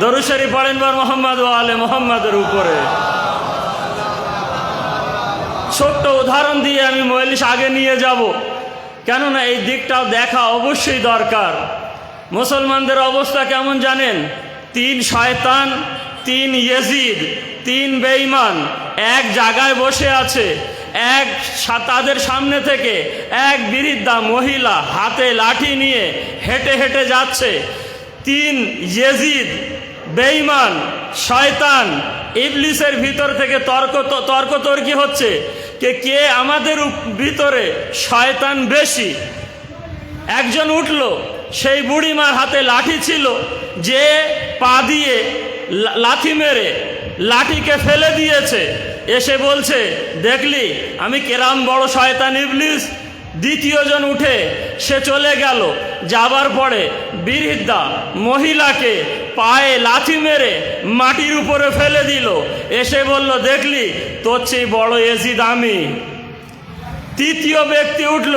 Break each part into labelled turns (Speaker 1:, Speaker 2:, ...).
Speaker 1: দরুদ শরীফ পড়েন বার মোহাম্মদ ওয়া আলে মোহাম্মদের উপরে। ছোট্ট উদাহরণ দিয়ে আমি মজলিস আগে নিয়ে যাব, কেননা এই দিকটাও দেখা অবশ্যই দরকার। মুসলমানদের অবস্থা কেমন জানেন? 3 শয়তান, 3 ইয়েজিদ, 3 বেঈমান এক জায়গায় বসে আছে। তাদের সামনে থেকে এক বৃদ্ধা মহিলা হাতে লাঠি নিয়ে হেঁটে হেঁটে যাচ্ছে। 3 ইয়েজিদ, বেঈমান, শয়তান, ইবলিসের ভিতর থেকে তর্কতর্কি হচ্ছে কে আমাদের ভিতরে শয়তান বেশি। একজন উঠল, সেই বুড়িমার হাতে লাঠি ছিল, যে পা দিয়ে লাথি মেরে লাঠিকে ফেলে দিয়েছে। এসে বলছে, দেখলি আমি কেরাম বড় শয়তান ইবলিস। দ্বিতীয়জন উঠে সে চলে গেল, যাবার পরে বৃদ্ধা মহিলাকে পায়ে লাথি মেরে মাটির উপরে ফেলে দিল। এসে বলল, দেখলি তোর চেয়ে বড় ইয়েজিদ আমি। তৃতীয় ব্যক্তি উঠল,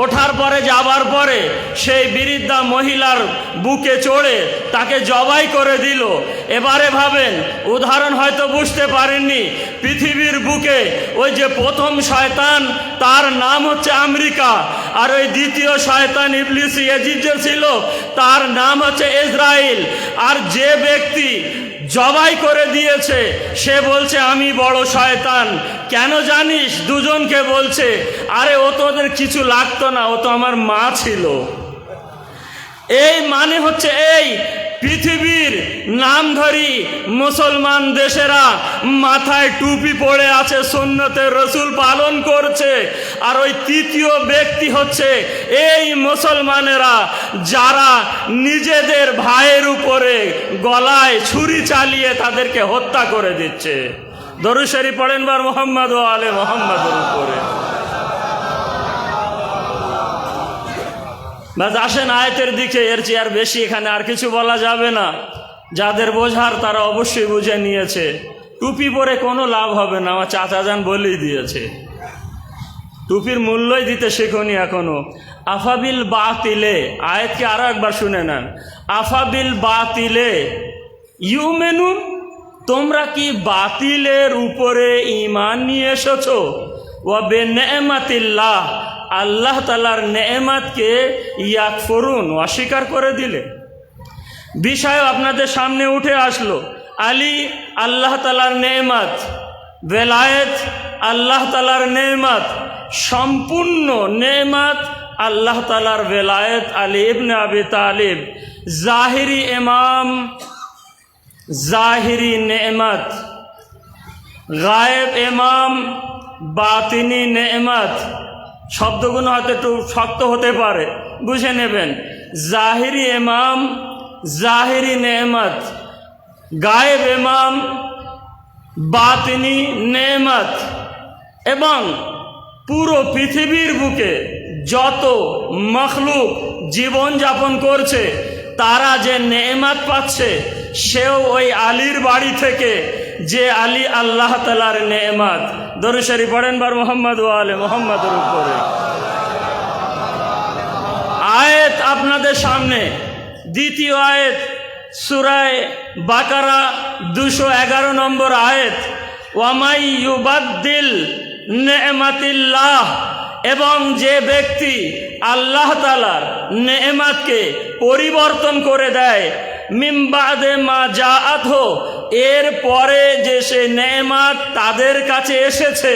Speaker 1: ওঠার পরে যাবার পরে সেই বৃদ্ধা মহিলার বুকে চড়ে তাকে জবাই করে দিল। এবারে ভাবেন, উদাহরণ হয়তো বুঝতে পারেননি, পৃথিবীর বুকে ওই যে প্রথম শয়তান তার নাম হচ্ছে আমেরিকা, আর ওই দ্বিতীয় শয়তান ইবলিস ইয়েজিদ ছিল তার নাম হচ্ছে ইসরায়েল। আর যে ব্যক্তি জবাই করে দিয়েছে সে বলছে আমি বড় শয়তান। কেন জানিস? দুজনকে বলছে, আরে ও তো ওদের কিছু লাগতো না, ও তো আমার মা ছিল। এই মানে হচ্ছে এই পৃথিবীর নামধারী মুসলমান দেশেরা মাথায় টুপি পড়ে আছে, সুন্নতের রসুল পালন করছে। আর ওই তৃতীয় ব্যক্তি হচ্ছে এই মুসলমানেরা যারা নিজেদের ভাইয়ের উপরে গলায় ছুরি চালিয়ে তাদেরকে হত্যা করে দিচ্ছে। দরুদ শরীফ পড়েন বার মোহাম্মদ ওয়া আলে মোহাম্মদের উপরে। বাস আসেন আয়াতের দিকে, এর চেয়ে আর বেশি এখানে আর কিছু বলা যাবে না। যাদের বোঝার তারা অবশ্যই বুঝে নিয়েছে। টুপি পরে কোনো লাভ হবে না, আমার চাচাজান বলেই দিয়েছে। টুপির মূল্যই দিতে শেখনি এখনো। আফাবিল বাতিলে, আয়াতকে আরো একবার শুনে নেন। আফাবিল বাতিলে ইউমেনুন, তোমরা কি বাতিলের উপরে ঈমান নিয়ে এসেছো? ওয়া বিনিআমাতিল্লাহ, আল্লাহ তাআলার নেয়ামতকে ইয়াকফুরুন, অস্বীকার করে দিলে। বিষয় আপনাদের সামনে উঠে আসলো। আলী আল্লাহ তাআলার নেয়ামত, বেলায়েত আল্লাহ তাআলার নেয়ামত, সম্পূর্ণ নেয়ামত আল্লাহ তাআলার বেলায়েত আলী ইবনে আবি তালিব। জাহিরি ইমাম, জাহিরি নেয়ামত, গায়েব ইমাম, বাতিনি নেয়ামত। শব্দগুলো হয়তো একটু শক্ত হতে পারে, বুঝে নেবেন। জাহিরি ইমাম, জাহিরি নেয়ামত, গায়েব ইমাম, বাতিনি নেয়ামত। এবং পুরো পৃথিবীর বুকে যত মখলুক জীবন যাপন করছে তারা যে নেয়ামত পাচ্ছে, সেও ওই আলীর বাড়ি থেকে, যে আলী আল্লাহ তাআলার নেয়ামত। দরুদ শরীফ পড়েন বার মোহাম্মদ ওয়া আলে মোহাম্মদের উপরে। আয়াত আপনাদের সামনে, দ্বিতীয় আয়াত সূরা বাকারা 211 নম্বর আয়াত। ওয়ামাই ইউবাদ্দিল নেয়ামাতিল্লাহ, এবং যে ব্যক্তি আল্লাহ তাআলার নেয়ামতকে পরিবর্তন করে দেয়, মিন বাদে মা জাআতহু, এর পরে যে সে নেয়ামত তাদের কাছে এসেছে,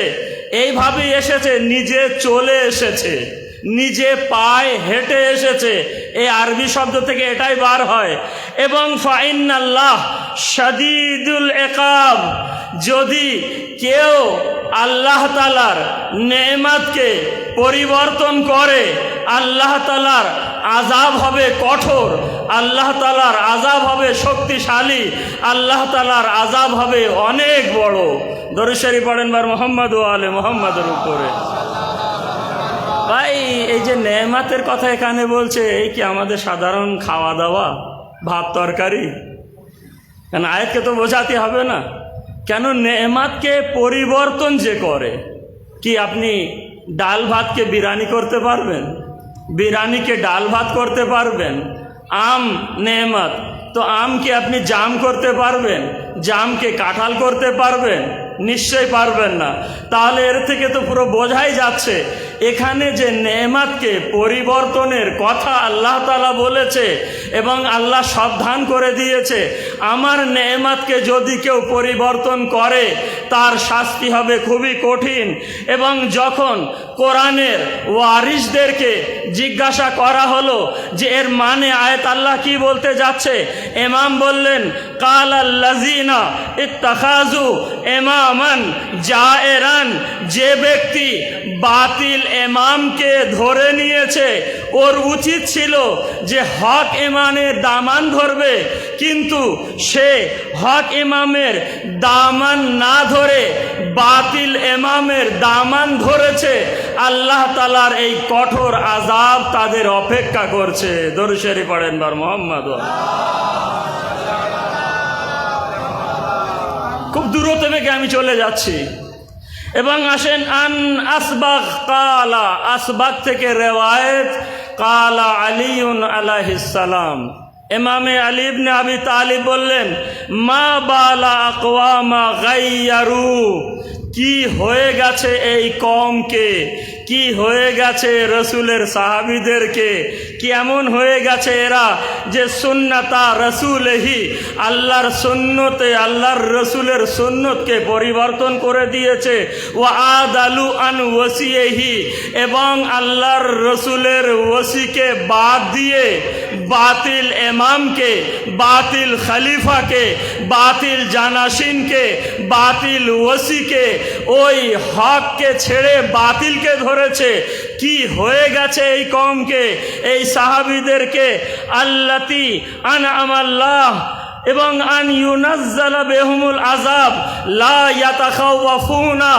Speaker 1: এইভাবেই এসেছে, নিজে চলে এসেছে, নিজে পায়ে হেঁটে এসেছে। এই আরবি শব্দ থেকে এটাই বার হয়। এবং ফাইনাল্লাহ শাদীদুল ইকাব, যদি কেউ আল্লাহ তাআলার নেয়ামতকে পরিবর্তন করে, আল্লাহ তাআলার আযাব হবে কঠোর, আল্লাহ তাআলার আযাব হবে শক্তিশালী, আল্লাহ তাআলার আযাব হবে অনেক বড়। দরুদ শরীফ পড়েন বার মোহাম্মদ ওয়া আলে মোহাম্মদের উপরে। ভাই, এই যে নেয়ামতের কথা এখানে বলছে, এই কি আমাদের সাধারণ খাওয়া দাওয়া, ভাত তরকারি? কেন আয়াতকে তো বোঝাতে হবে না? কেন নেয়ামতকে পরিবর্তন যে করে, কি আপনি ডাল ভাতকে বিরিয়ানি করতে পারবেন? বিরিয়ানিকে ডাল ভাত করতে পারবেন? আম নেয়ামত, তো আমকে আপনি জাম করতে পারবেন? জামকে কাঁঠাল করতে পারবেন? নিশ্চয়ই পারবেন না। তাহলে এর থেকে তো পুরো বোঝাই যাচ্ছে এখানে যে নেয়ামতকে পরিবর্তনের কথা আল্লাহ তাআলা বলেছে এবং আল্লাহ সাবধান করে দিয়েছে, আমার নেয়ামতকে যদি কেউ পরিবর্তন করে তার শাস্তি হবে খুবই কঠিন। এবং যখন কোরআনের ওয়ারিসদেরকে জিজ্ঞাসা করা হলো যে এর মানে আয়াত আল্লাহ কি বলতে যাচ্ছে, ইমাম বললেন কালাল্লাযিনা ইত্তাখাযু ইমামান জায়েরান, যে ব্যক্তি বাতিল ইমামকে ধরে নিয়েছে ওর উচিত ছিল যে হক ইমামের দামান ধরবে, কিন্তু সে হক ইমামের দামান না ধরে বাতিল ইমামের দামান ধরেছে। আল্লাহ তাআলার এই কঠোর আযাব তাদের অপেক্ষা করছে। দরুদ শরীফ পড়েন বার মুহাম্মদ। খুব দূরত্ব থেকে আমি চলে যাচ্ছি এবং আসেন আন আসবাগ কালা, আসবাগ থেকে রেওয়ায়েত কালা আলিউন আলাইহিস সালাম, ইমামে আলী ইবনে আবি তালিব বললেন মা বালা আকওয়ামা গায়্যারু, কি হয়ে গেছে এই কওমকে, কি হয়ে গেছে রসুলের সাহাবীদেরকে, কি এমন হয়ে গেছে এরা যে সুন্নাতা রসুলহি, আল্লাহর সুন্নতে আল্লাহর রসুলের সুন্নতকে পরিবর্তন করে দিয়েছে, ওয়া আদালু আন ওয়াসিহি, এবং আল্লাহর রসুলের ওসিকে বাদ দিয়ে বাতিল ইমামকে, বাতিল খলিফাকে, বাতিল জানাশিনকে, বাতিল ওসিকে, ওই হককে ছেড়ে বাতিলকে ধরেছে। কি হয়ে গেছে এই কওমকে, এই সাহাবীদেরকে। আল্লাতি আনআমাল্লাহ এবং আন ইউনাজ্জালা বিহুমুল আযাব লা ইয়াতাখাওয়াফুনা,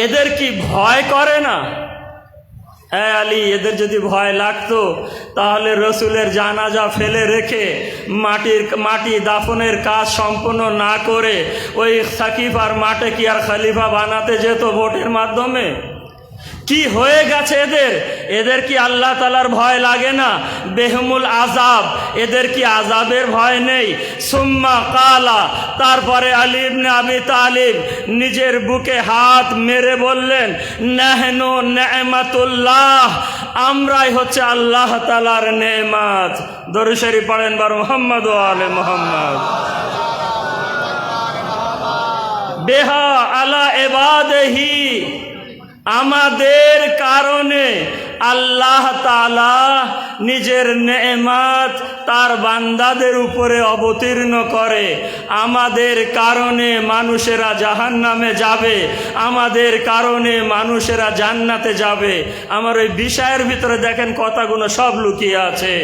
Speaker 1: এদের কি ভয় করে না? হ্যাঁ আলী, এদের যদি ভয় লাগতো তাহলে রসুলের জানাজা ফেলে রেখে মাটি দাফনের কাজ সম্পন্ন না করে ওই সাকিফার মাঠে কি আর খলিফা বানাতে যেত ভোটের মাধ্যমে? কি হয়ে গেছে এদের? এদের কি আল্লাহ তাআলার ভয় লাগে না? বেহুমুল আযাব, এদের কি আযাবের ভয় নেই? সুম্মা কালা, তারপরে আলী ইবনে আবি তালিব নিজের বুকে হাত মেরে বললেন নাহনু নি'মাতুল্লাহ, আমরাই হচ্ছে আল্লাহ তাআলার নেয়ামত। দরুদ শরীফ পড়েন বার মুহাম্মদ ওয়া আলে মুহাম্মদ। বেহা আলা ইবাদিহি, আমাদের কারণে আল্লাহ তাআলা নিজের নেয়ামত তার বান্দাদের উপরে অবতীর্ণ করে। আমাদের কারণে মানুষেরা জাহান্নামে যাবে, আমাদের কারণে মানুষেরা জান্নাতে যাবে। আমার ওই বিষয়ের ভিতরে দেখেন কথাগুলো সব লুকিয়ে আছে।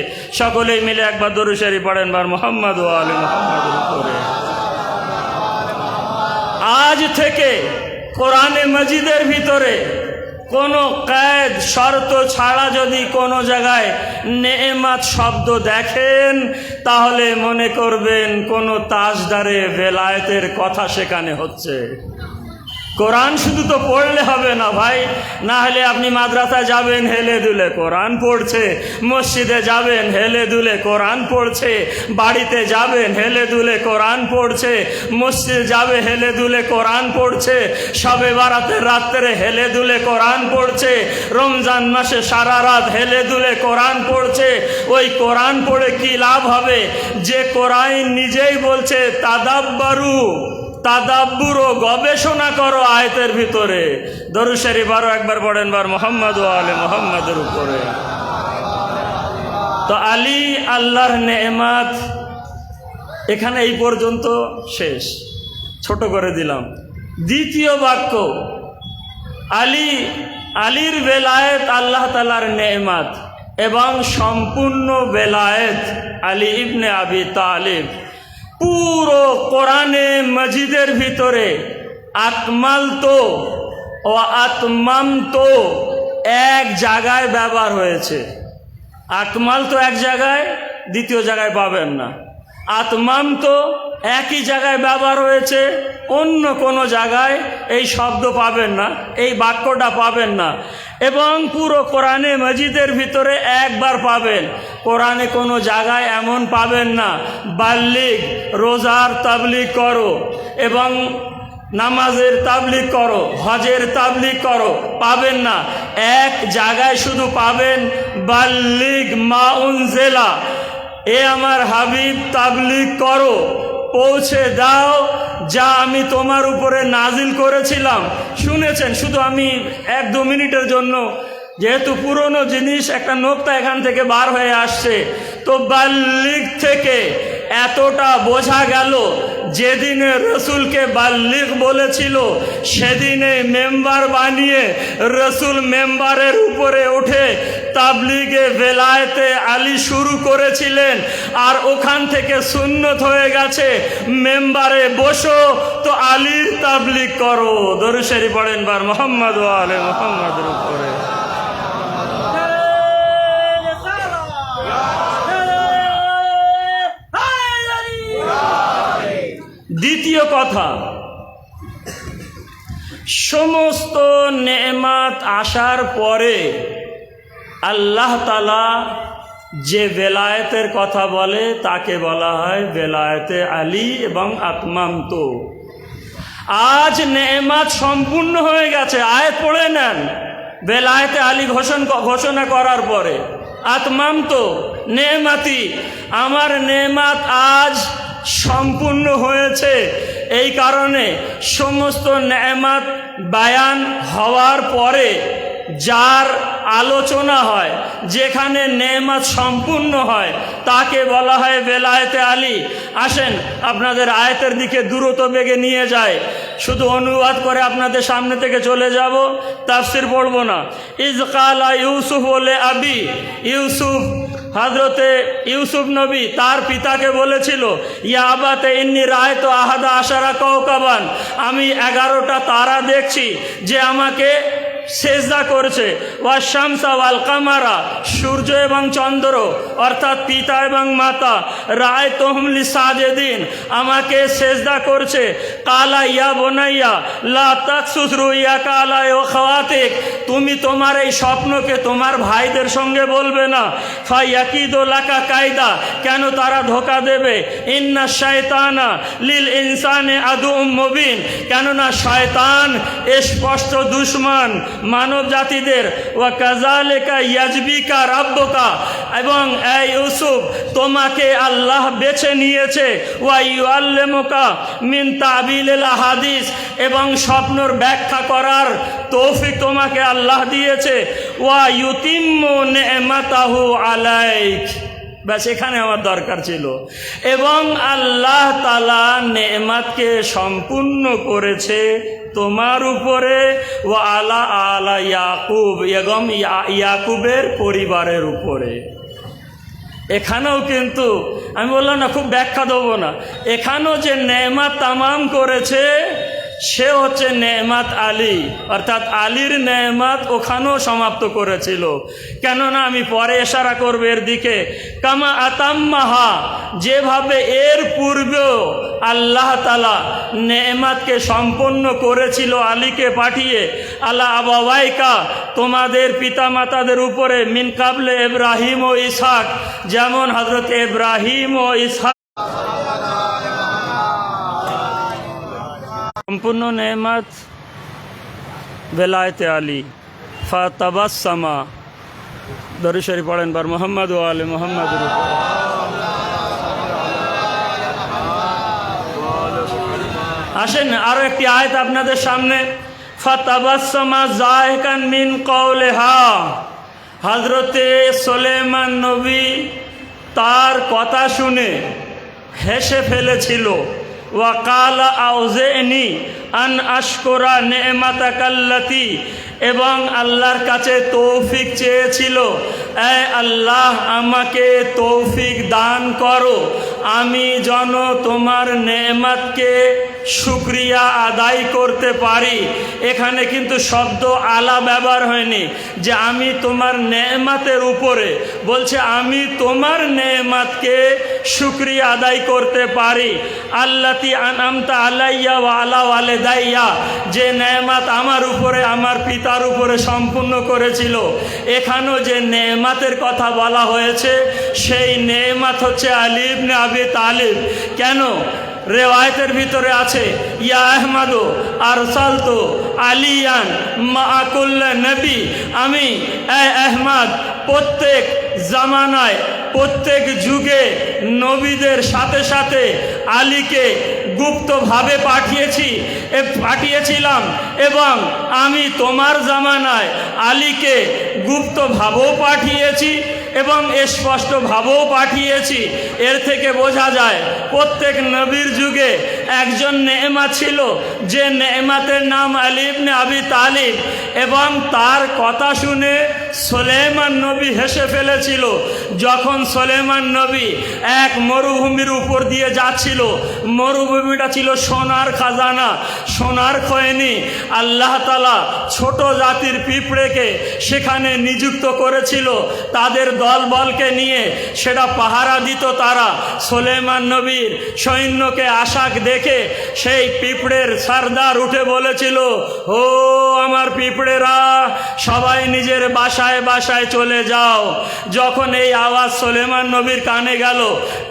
Speaker 1: সকলেই মিলে একবার দরুদ শরীফ পড়েন বার মুহাম্মদ ওয়া আলে মুহাম্মাদের উপরে। আজ থেকে কোরআনে মজিদের ভিতরে কোনো কয়েদ শর্ত ছাড়া যদি কোনো জায়গায় নেয়ামত শব্দ দেখেন তাহলে মনে করবেন কোনো তাজদারে বেলায়েতের কথা সেখানে হচ্ছে। কোরআন শুধু তো পড়লে হবে না ভাই, না হলে আপনি মাদ্রাসায় যাবেন হেলে দুলে কোরআন পড়ছে, মসজিদে যাবেন হেলে দুলে কোরআন পড়ছে, বাড়িতে যাবেন হেলে দুলে কোরআন পড়ছে, মসজিদে যাবে হেলে দুলে কোরআন পড়ছে, শবে বারাতের রাত্রে হেলে দুলে কোরআন পড়ছে, রমজান মাসে সারা রাত হেলে দুলে কোরআন পড়ছে। ওই কোরআন পড়ে কি লাভ হবে? যে কোরআন নিজেই বলছে তাদাব্বুর ও গবেষণা করো আয়াতের ভিতরে। দরুদ শরীফ আরো একবার পড়েন বার মুহাম্মদ ওয়া আলে মুহাম্মাদের উপরে। তো আলী আল্লাহর নেয়ামত এখানে এই পর্যন্ত শেষ, ছোট করে দিলাম। দ্বিতীয় বাক্য, আলীর বেলায়েত আল্লাহ তাআলার নেয়ামত এবং সম্পূর্ণ বেলায়েত আলী ইবনে আবি তালিব। পুরো কোরআনে মজিদের ভিতরে আকমালতো ও আতমামতো এক জায়গায় ব্যবহার হয়েছে। আকমালতো এক জায়গায়, দ্বিতীয় জায়গায় পাবেন না। আতমামতো একই জায়গায় ব্যবহার হয়েছে, অন্য কোনো জায়গায় এই শব্দ পাবেন না, এই বাক্যটা পাবেন না। এবং পুরো কোরআনে মজিদের ভিতরে একবার পাবেন। কোরআনে কোনো জায়গায় এমন পাবেন না বাল্লিগ রোজার তাবলিগ করো এবং নামাজের তাবলিগ করো, হজের তাবলিগ করো, পাবেন না। এক জায়গায় শুধু পাবেন বাল্লিগ মা উনজিলা, এ আমার হাবিব তাবলিগ করো, পৌঁছে দাও যা আমি তোমার উপরে নাজিল করেছিলাম। শুনেছেন, শুধু আমি 1-2 মিনিটের জন্য, যেহেতু পুরনো জিনিস একটা নোক্তা এখান থেকে বার হয়ে আসছে, তো বাল্লিগ থেকে এতটা বোঝা গেল যেদিনে রসুলকে বাল্লিগ বলেছিল সেদিনে মেম্বার বানিয়ে রসুল মেম্বারের উপরে উঠে তাবলিগে বেলায়েতে আলী শুরু করেছিলেন। আর ওখান থেকে সুন্নত হয়ে গেছে মেম্বারে বসো তো আলীর তাবলিগ করো। দরুদ শরীফ পড়েন বার মোহাম্মদ ওয়া আলে মোহাম্মদের উপরে। দ্বিতীয় কথা, সমস্ত নেয়ামত আসার পরে আল্লাহ তাআলা যে বেলায়েতের কথা বলে তাকে বলা হয় বেলায়েতে আলী এবং আতমামত। আজ নেয়ামত সম্পূর্ণ হয়ে গেছে, আয়াত পড়ে নেন, বেলায়েতে আলী ঘোষণা করার পরে আতমামত নেয়ামতি, আমার নেয়ামত আজ সম্পূর্ণ হয়েছে। এই কারণে সমস্ত নেয়ামত বায়ান হওয়ার পরে যার আলোচনা হয়, যেখানে নেয়ামত সম্পূর্ণ হয়, তাকে বলা হয় বেলায়েতে আলী। আসেন আপনাদের আয়াতের দিকে দ্রুত বেগে নিয়ে যায়, শুধু অনুবাদ করে আপনাদের সামনে থেকে চলে যাব, তাফসির পড়ব না। ইজ কালা ইউসুফ বলে আবি, ইউসুফ হযরতে ইউসুফ নবী তার পিতাকে বলেছিল, ইয়া আবাতে ইন্নী রায়তু আহাদা আশারা কওকাবান, আমি 11টা তারা দেখছি যে আমাকে সেজদা করছে। ওয়া শামসা ওয়াল কামারা, সূর্য এবং চন্দ্র, অর্থাৎ পিতা এবং মাতা, রায়তুহুম লিসাজিদিন, আমাকে সেজদা করছে। কালা ইয়া বুনাইয়া লা তাকসুস রুইয়াকা আলা আখাওয়াতিক, তুমি তোমার এই স্বপ্নকে তোমার ভাইদের সঙ্গে বলবে না। ফায়াকিদু লাকা কায়দা, কেন তারা ধোঁকা দেবে। ইন্না শায়তানা লিল ইনসানি আদুউম মুবিন, কেননা শয়তান স্পষ্ট দুশমন মানব জাতিদের। ওয়া কাযালিকা ইয়াজবিকা রাব্বুকা, এবং এই ইউসুফ তোমাকে আল্লাহ বেছে নিয়েছে। ওয়া ইউআল্লিমুকা মিন তাবিলিল আহাদিস, এবং স্বপ্নর ব্যাখ্যা করার তৌফিক তোমাকে আল্লাহ দিয়েছে। ওয়া ইউতিম্মু নি'মাতাহু আলাইক, ব্যাস এখানে আমার দরকার ছিল। এবং আল্লাহ তাআলা নেয়ামতকে সম্পূর্ণ করেছে তোমার উপরে, ও আলা আলা ইয়াকুব, এবং ইয়াকুবের পরিবারের উপরে। এখানেও কিন্তু আমি বললাম না, খুব ব্যাখ্যা দেবো না, এখানেও যে নেয়ামত তামাম করেছে সে হচ্ছে নেয়ামত আলী, অর্থাৎ আলীর নেয়ামত ওখানেও সমাপ্ত করেছিল। কেননা আমি পরে ইশারা করব এর দিকে, কামা আতাম্মাহা, যেভাবে এর পূর্বেও আল্লাহ তাআলা নেয়ামতকে সম্পন্ন করেছিল আলীকে পাঠিয়ে, আলা আবাওয়াইকা, তোমাদের পিতামাতাদের উপরে, মিন কাবলে ইব্রাহিম ও ইসহাক, যেমন হযরত ইব্রাহিম ও ইসহাক সম্পূর্ণ নেয়ামত বেলায়েতে আলী। ফাতাবাসসামা, দরুদ শরীফ পড়েন বার মুহাম্মদ ওয়া আলে মুহাম্মাদের উপর। আসেন আরো একটি আয়াত আপনাদের সামনে। ফাতাবাসসামা যাহিকান মিন কওলিহা, হযরতে সুলাইমান নবী তার কথা শুনে হেসে ফেলেছিল। ওয়া কালা আউজিনি আন আশকুরা নি'মাতাকাল্লাতি, এবং আল্লাহর কাছে তৌফিক চেয়েছিল, এ আল্লাহ আমাকে তৌফিক দান করো, আমি যেন তোমার নেয়ামতকে শুকরিয়া আদায় করতে পারি। এখানে কিন্তু শব্দ আলা ব্যবহার হয়নি যে আমি তোমার নেয়ামতের উপরে, বলছে আমি তোমার নেয়ামতকে শুকরিয়া আদায় করতে পারি। আল্লাতি আনআমতা আলাইয়া ওয়া আলা ওয়ালিদাইয়া, যে নেয়ামত আমার উপরে আমার পিতার উপরে সম্পূর্ণ করেছিল। এখানেও যে নেয়ামতের কথা বলা হয়েছে সেই নেয়ামত হচ্ছে আলী ইবনে আবি তালিব। কেন? রেওয়ায়তের ভিতরে আছে ইয়া আহমদ আরসালতু আলিয়ান মা কুল্লি নবী, আমি আহমদ প্রত্যেক জামানায় প্রত্যেক যুগে নবীদের সাথে সাথে আলীকে গুপ্তভাবে পাঠিয়েছিলাম এবং আমি তোমার জামানায় আলীকে গুপ্তভাবেও পাঠিয়েছি এবং স্পষ্টভাবেও পাঠিয়েছি। এর থেকে বোঝা যায় প্রত্যেক নবীর যুগে একজন নেয়ামত ছিল, যে নেয়ামতের নাম আলী ইবনে আবি তালিব। এবং তার কথা শুনে সুলাইমান নবী হেসে ফেলেছিল। যখন সুলাইমান নবী এক মরুভূমির উপর দিয়ে যাচ্ছিল, মরুভূমিটা ছিল সোনার খাজানা, সোনার খনি। আল্লাহ তাআলা ছোট জাতির পিঁপড়েকে সেখানে নিযুক্ত করেছিল, তাদের দলবলকে নিয়ে সেটা পাহারা দিত। তারা সুলাইমান নবীর সৈন্যকে আশাক দেখে সেই পিঁপড়ের সর্দার উঠে বলেছিল, ও আমার পিঁপড়েরা, সবাই নিজের বাসায় বাসায় চলে যাও। যখন এই আওয়াজ সুলাইমান নবীর কানে গেল,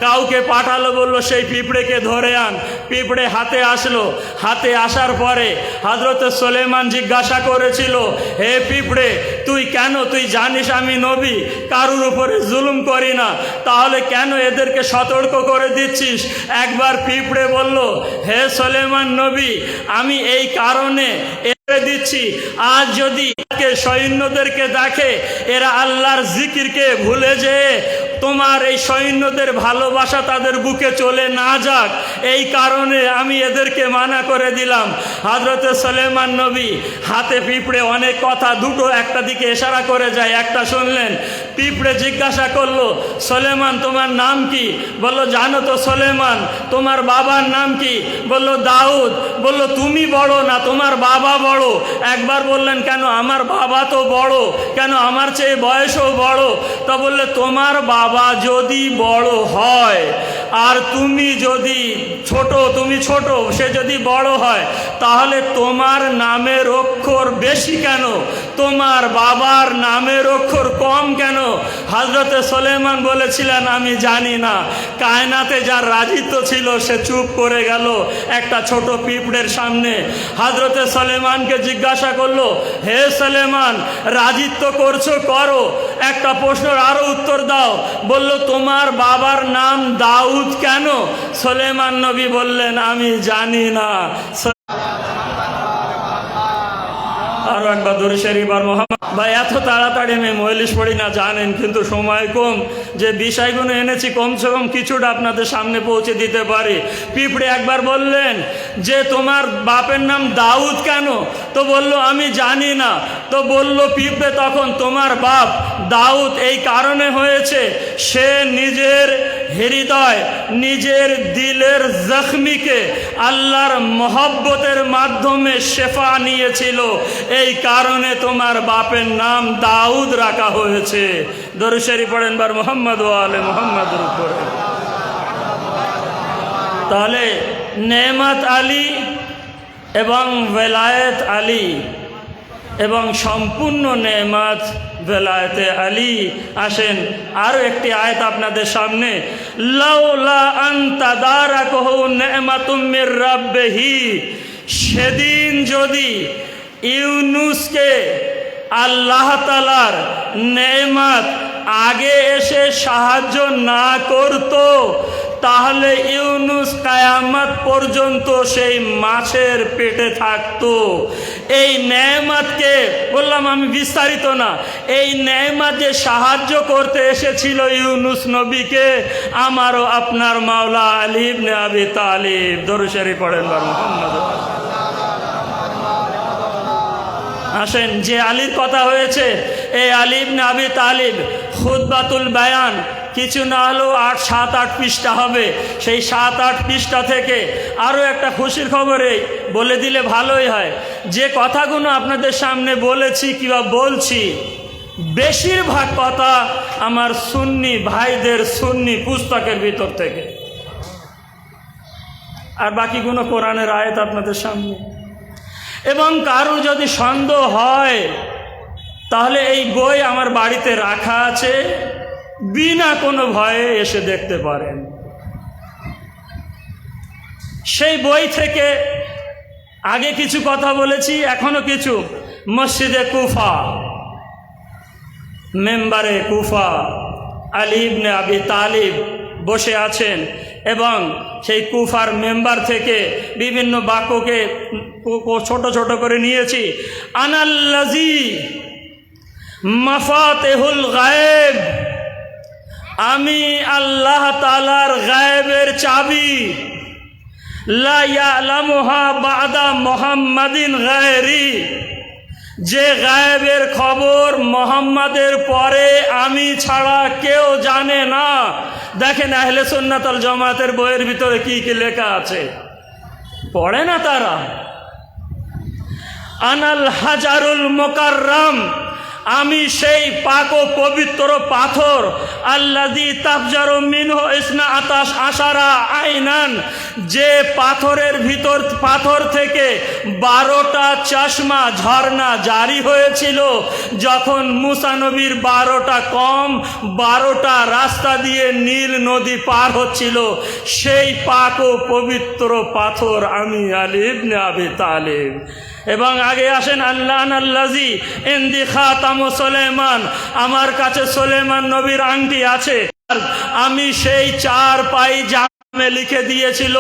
Speaker 1: কাউকে পাঠালো, বলল সেই পিঁপড়েকে ধরে আন। পিঁপড়ে হাতে আসলো। হাতে আসার পরে হযরত সুলাইমান জিজ্ঞাসা করেছিল, হে পিঁপড়ে, তুই জানিস আমি নবী, কারুর উপরে জুলুম করি না, তাহলে কেন এদেরকে সতর্ক করে দিচ্ছিস? একবার পিঁপড়ে বলল, হে সুলাইমান নবী, আমি এই কারণে দিচ্ছি, আজ যদি সৈন্যদেরকে দেখে এরা আল্লাহর জিকিরকে ভুলে যেয়ে তোমার এই সৈন্যদের ভালোবাসা তাদের বুকে চলে না যাক, এই কারণে আমি এদেরকে মানা করে দিলাম। হযরত সুলাইমান নবী হাতে পিঁপড়ে অনেক কথা, দুটো একটা দিকে ইশারা করে যায়, একটা শুনলেন। পিঁপড়ে জিজ্ঞাসা করলো, সুলাইমান তোমার নাম কি? বলল, জানো তো সুলাইমান, তোমার বাবার নাম কি? বলল, দাউদ। বলল, তুমি বড় না তোমার বাবা বড়? একবার বললেন, কেন? আমার বাবা তো বড়। কেন? আমার চেয়ে বয়সও বড়। তা বললে, তোমার বাবা যদি বড় হয় আর তুমি যদি ছোট, তুমি ছোট, সে যদি বড় হয়, তাহলে তোমার নামের অক্ষর বেশি কেন? তোমার বাবার নামের অক্ষর কম কেন? হযরত সুলাইমান বলেছিলেন, আমি জানি না। কায়নাতে যার রাজিত্ব ছিল সে চুপ করে গেল একটা ছোট পিঁপড়ের সামনে। হযরত সুলাইমানকে জিজ্ঞাসা করলো, হে সুলাইমান, রাজিত্ব করছো, করো, একটা প্রশ্নের আরো উত্তর দাও। বলল, তোমার বাবার নাম দাউদ কেন? সুলাইমান নবী বললেন, আমি জানি না। আরো একবার দরুদ শরীফ আর মুহাম্মদ। ভাই, এত তাড়াতাড়ি আমি মজলিস পড়ি না জানেন, কিন্তু সময় কম, যে বিষয়গুলো এনেছি কমসে কম কিছুটা আপনাদের সামনে পৌঁছে দিতে পারি। পিঁপড়ে একবার বললেন যে তোমার বাপের নাম দাউদ কেন? তো বলল, আমি জানি না। তো বলল পিঁপড়ে তখন, তোমার বাপ দাউদ এই কারণে হয়েছে, সে নিজের হৃদয়, নিজের দিলের জখমিকে আল্লাহর মহব্বতের মাধ্যমে শেফা নিয়েছিল, এই কারণে তোমার বাপের নাম দাউদ রাখা হয়েছে। দরুদ শরীফ পড়েন বার মুহাম্মদ ওয়া আলে মুহাম্মাদের উপরে। তাহলে নেয়ামত আলী এবং বেলায়েত আলী এবং সম্পূর্ণ নেয়ামত বেলায়েতে আলী। আসেন আরও একটি আয়াত আপনাদের সামনে, লাউলা আন তাদারাকুহু নি'মাতুম মির রাব্বিহি, সেদিন যদি ইউনুসকে আল্লাহ তাআলার নেয়ামত আগে এসে সাহায্য না করত, তাহলে ইউনুস কিয়ামত পর্যন্ত সেই মাছের পেটে থাকতো। এই নেয়ামতকে বললাম আমি বিস্তারিত না, এই নেয়ামত যে সাহায্য করতে এসেছিল ইউনুস নবীকে, আমারও আপনার মাওলা আলী ইবনে আবি তালিব। দরুদ শরীফ পড়েন বার মুহাম্মদ। আসেন, যে আলীর কথা হয়েছে, এই আলী ইবনে আবি তালিব খুতবাতুল বায়ান কিছু না হলেও 7-8 পৃষ্ঠা হবে। সেই 7-8 পৃষ্ঠা থেকে আরও একটা খুশির খবরে বলে দিলে ভালোই হয়। যে কথাগুলো আপনাদের সামনে বলেছি কিংবা বলছি, বেশিরভাগ কথা আমার সুন্নি ভাইদের সুন্নি পুস্তকের ভিতর থেকে, আর বাকিগুলো কোরআনের আয়াত আপনাদের সামনে। এবং কারো যদি সন্দেহ হয় তাহলে এই বই আমার বাড়িতে রাখা আছে, বিনা কোনো ভয়ে এসে দেখতে পারেন। সেই বই থেকে আগে কিছু কথা বলেছি, এখনো কিছু। মসজিদে কুফা, মেম্বারে কুফা আলী ইবনে আবি তালিব বসে আছেন এবং সেই কুফার মেম্বার থেকে বিভিন্ন বাক্যকে ছোট ছোট করে নিয়েছি। আনাল্লাজি মাফাতেহুল গায়েব, আমি আল্লাহ তাআলার গায়েবের চাবি। লা ইয়ালামুহা বাদা মুহাম্মাদিন গায়রি, যে গায়েবের খবর মোহাম্মদের পরে আমি ছাড়া কেউ জানে না। দেখেন আহলে সুন্নাত ওয়াল জামাতের বইয়ের ভিতরে কি কি লেখা আছে, পড়ে না তারা। আনাল হাজারুল মুকাররম, আমি সেই পাক ও পবিত্র পাথর। আল্লাযী তাফজারু মিনহু ইসনা আশারা আইনান, যে পাথরের ভিতর, পাথর থেকে 12টা চশমা ঝর্ণা জারি হয়েছিল যখন মুসা নবীর 12টা কম 12টা রাস্তা দিয়ে নীল নদী পার হচ্ছিল। সেই পাক ও পবিত্র পাথর আমি আলী ইবনে আবি তালিব। এবং আগে আসেন আল্লাহি ইনদি খাতামু সুলাইমান, আমার কাছে সুলাইমান নবীর আংটি আছে। আমি সেই 4 পাই জামে লিখে দিয়েছিল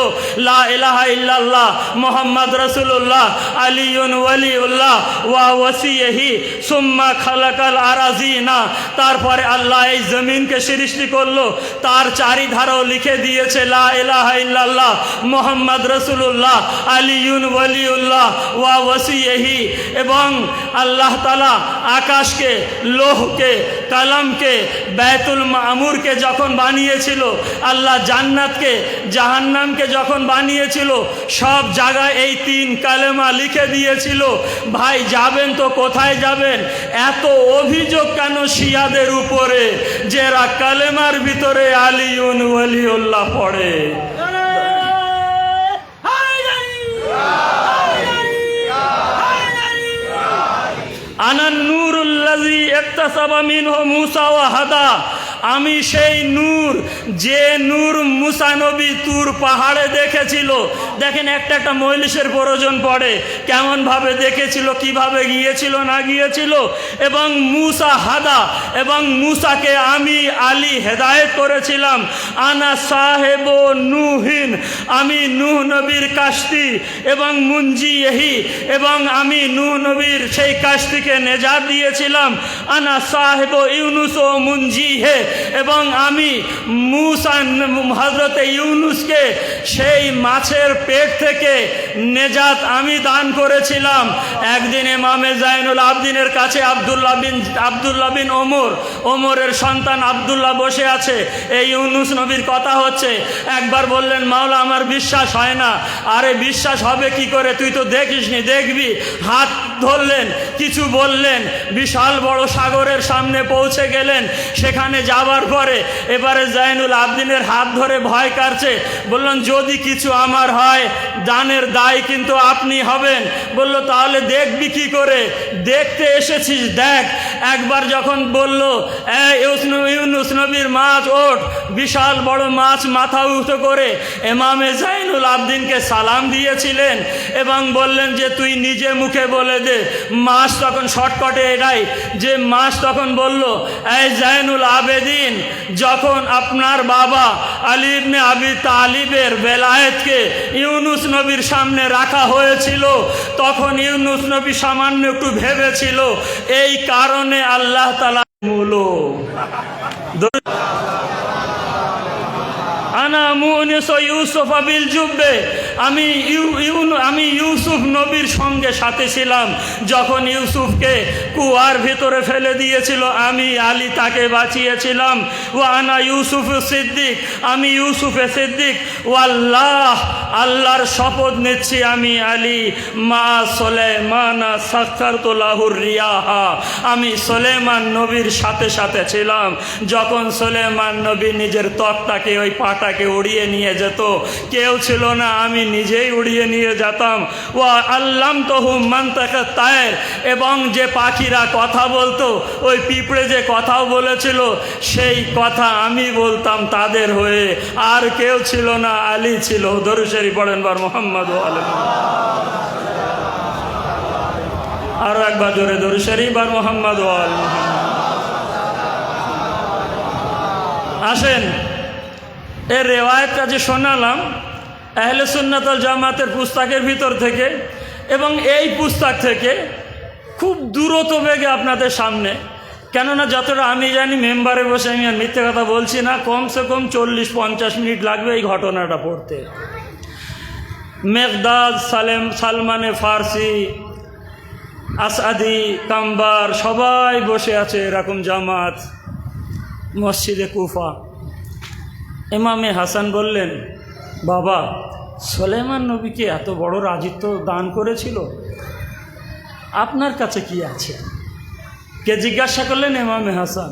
Speaker 1: লা ইলাহা ইল্লাল্লাহ মুহাম্মদ রাসূলুল্লাহ আলিয়ুন ওয়ালিউল্লাহ ওয়া ওয়াসিহি সুম্মা খালাকাল আরাজিনা। তারপরে আল্লাহ এই জমিনকে সৃষ্টি করলো, তার চারিধারেও লিখে দিয়েছে লা ইলাহা ইল্লাল্লাহ মুহাম্মদ রাসূলুল্লাহ আলিয়ুন ওয়ালিউল্লাহ ওয়া ওয়াসিহি। এবং আল্লাহ তাআলা আকাশকে, লোহকে, কালামকে, বাইতুল মামুরকে যখন বানিয়েছিল, আল্লাহ জান্নাতকে, জাহান্নামকে যখন বানিয়েছিল, সব জায়গায় এই 3 কালেমা লিখে দিয়েছিল। ভাই যাবেন তো কোথায় যাবেন? এত অভিযোগ কেন শিয়াদের উপরে যে এরা কালেমার ভিতরে আলিউন ওয়ালিউল্লাহ পড়ে? আনান নূরুল্লাযী ইকতাসাবা মিনহু মূসা ওয়া হাদা, আমি সেই নূর, যে নূর মুসা নবী তুর পাহাড়ে দেখেছিল। দেখেন একটা একটা মজলিসের প্রয়োজন পড়ে, কেমনভাবে দেখেছিল, কিভাবে গিয়েছিল না গিয়েছিল। এবং মুসা হাদা, এবং মুসাকে আমি আলী হেদায়েত করেছিলাম। আনা সাহেব নুহিন, আমি নূহ নবীর কাশতি এবং মুনজিহি, এবং আমি নূহ নবীর সেই কাশতিকে নেজাত দিয়েছিলাম। আনা সাহেব ইউনুস ও মুনজিহে, এবং আমি মুসা হযরতে ইউনুসকে সেই মাছের পেট থেকে নেজাত আমি দান করেছিলাম। একদিন ইমামে জাইনুল আবদিনের কাছে আব্দুল্লাহ বিন ওমরের সন্তান আব্দুল্লাহ বসে আছে, এই ইউনুস নবীর কথা হচ্ছে। একবার বললেন, মাওলা আমার বিশ্বাস হয় না। আরে বিশ্বাস হবে কি করে, তুই তো দেখিসনি, দেখবি। হাত ধরলেন, কিছু বললেন, বিশাল বড় সাগরের সামনে পৌঁছে গেলেন। সেখানে যাওয়ার পরে এবারে জাইনুল আবদিনের হাত ধরে ভয় কাটছে। বললেন, যদি কিছু আমার হয় জানের দায় কিন্তু আপনি হবেন। বলল, তাহলে দেখবি কি করে? দেখতে এসেছিস, দেখ। একবার যখন বলল, ইউনুস নবীর মাছ ওঠ, বিশাল বড় মাছ মাথা উঁচু করে ইমামে জাইনুল আবদিনকে সালাম দিয়েছিলেন এবং বললেন যে তুই নিজে মুখে বলে দে। মাছ তখন শর্টকাটে এটাই যে মাছ তখন বলল, এই জাইনুল আবেদিন, যখন আপনার বাবা আলী ইবনে আবি তালিবের বেলায়েতকে ইউনুস নবীর সামনে রাখা হয়েছিল, তখন ইউনুস নবী সামান্য একটু ভেবেছিল। এই কারণে আল্লাহ তাআলা আনা মুনিস ইউসুফ বিল জুব্বে, আমি ইউসুফ নবীর সঙ্গে সাথে ছিলাম। যখন ইউসুফকে কুয়ার ভিতরে ফেলে দিয়েছিল আমি আলী তাকে বাঁচিয়েছিলাম। ও আনা ইউসুফ সিদ্দিক, আমি ইউসুফে সিদ্দিক। ও আল্লাহর শপথ নিচ্ছি আমি আলী মা সুলাইমানা সাখারতু লাহুর রিয়াহা, আমি সুলাইমান নবীর সাথে সাথে ছিলাম। যখন সুলাইমান নবী নিজের তক্তাকে ওই পাটাকে উড়িয়ে নিয়ে যেত, কেউ ছিল না, আমি নিজেই উড়িয়ে নিয়ে যেতাম। ও আল্লামতুহু মানতাকা তায়ের, এবং যে পাখিরা কথা বলতো, ওই পিঁপড়ে যে কথাও বলেছিল সেই কথা আমি বলতাম তাদের হয়ে, আর কেউ ছিল না, আলী ছিল। দরুদ শরীফ পড়েন বার মুহাম্মদ ওয়া আলি মুহাম্মদ। আরো একবার জোরে দরুদ শরীফ বার মুহাম্মদ ওয়া আলি মুহাম্মদ। আসেন, এর রেওয়ায়েতটা যে শোনালাম আহলে সুন্নাত ওয়াল জামাতের পুস্তকের ভিতর থেকে, এবং এই পুস্তক থেকে খুব দ্রুত বেগে আপনাদের সামনে, কেননা যতটা আমি জানি মেম্বারে বসে আমি আর মিথ্যে কথা বলছি না, কমসে কম 40-50 মিনিট লাগবে এই ঘটনাটা পড়তে। মেকদাদ, সালমানে ফার্সি, আসাদি, কাম্বার সবাই বসে আছে এরকম জামাত মসজিদে কুফা। ইমামে হাসান বললেন, বাবা সুলাইমান নবীকে এত বড় রাজত্ব দান করেছিল, আপনার কাছে কি আছে? কে জিজ্ঞাসা করলেন? ইমামে হাসান।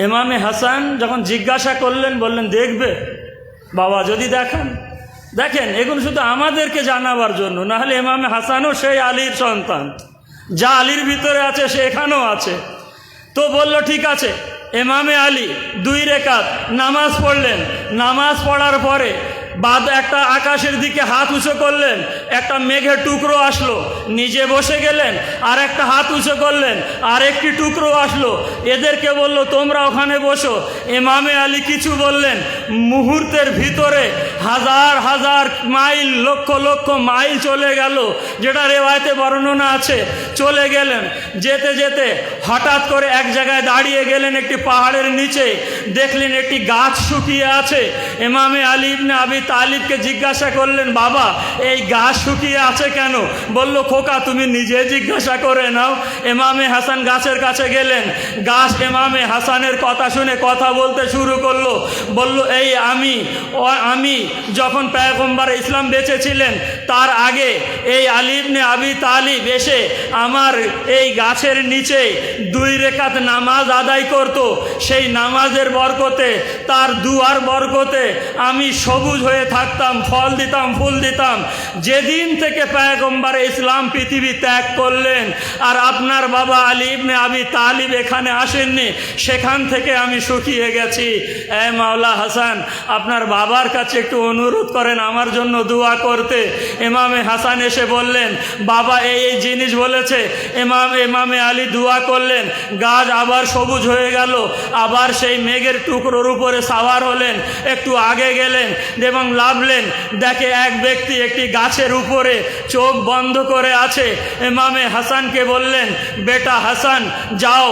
Speaker 1: ইমামে হাসান যখন জিজ্ঞাসা করলেন, বললেন দেখবে বাবা, যদি দেখেন এগুলো শুধু আমাদেরকে জানাবার জন্য, না হলে ইমামে হাসানও সেই আলীর সন্তান, যা আলীর ভিতরে আছে সে এখানেও আছে। তো বলল ঠিক আছে। ইমামে আলী 2 রাকাত নামাজ পড়লেন। নামাজ পড়ার পরে একটা আকাশের দিকে হাত উঁচু করলেন, একটা মেঘের টুকরো আসলো, নিজে বসে গেলেন, আর একটা হাত উঁচু করলেন, আর একটি টুকরো আসলো, এদেরকে বলল তোমরা ওখানে বসো। ইমামে আলী কিছু বললেন, মুহূর্তের ভিতরে হাজার হাজার মাইল, লক্ষ লক্ষ মাইল চলে গেল, যেটা রেওয়ায়েতে বর্ণনা আছে। চলে গেলেন, যেতে যেতে হঠাৎ করে এক জায়গায় দাঁড়িয়ে গেলেন একটি পাহাড়ের নিচে, দেখলেন একটি গাছ শুকিয়ে আছে। ইমামে আলী ইবনে আবি তালিবকে জিজ্ঞাসা করলেন, বাবা এই গাছ শুকিয়ে আছে কেন? বলল, খোকা তুমি নিজে জিজ্ঞাসা করে নাও। ইমামে হাসান গাছের কাছে গেলেন, গাছ ইমামে হাসানের কথা শুনে কথা বলতে শুরু করলো। বলল, এই আমি যখন পয়গম্বর ইসলাম বেঁচে ছিলেন তার আগে এই আলী ইবনে আবি তালিব এসে আমার এই গাছের নিচে 2 রাকাত নামাজ আদায় করত। সেই নামাজের বরকতে, তার দুয়ার বরকতে আমি সবুজ হয়ে থাকতাম, ফল দিতাম, ফুল দিতাম। যেদিন থেকে পয়গম্বর ইসলাম পৃথিবী ত্যাগ করলেন আর আপনার বাবা আলী ইবনে আবি তালিব এখানে আসেননি, সেখান থেকে আমি শুকিয়ে গেছি। এ মাওলা হাসান, আপনার বাবার কাছে একটু অনুরোধ করেন আমার জন্য দোয়া করতে। ইমামে হাসান এসে বললেন, বাবা এই জিনিস বলেছে। ইমামে আলী দোয়া করলেন, গাছ আবার সবুজ হয়ে গেল। আবার সেই মেঘের টুকরোর উপরে সাওয়ার হলেন, একটু আগে গেলেন এবং লাভলেন, দেখে এক ব্যক্তি একটি গাছের উপরে চোখ বন্ধ করে আছে। ইমামে হাসানকে বললেন, বেটা হাসান যাও,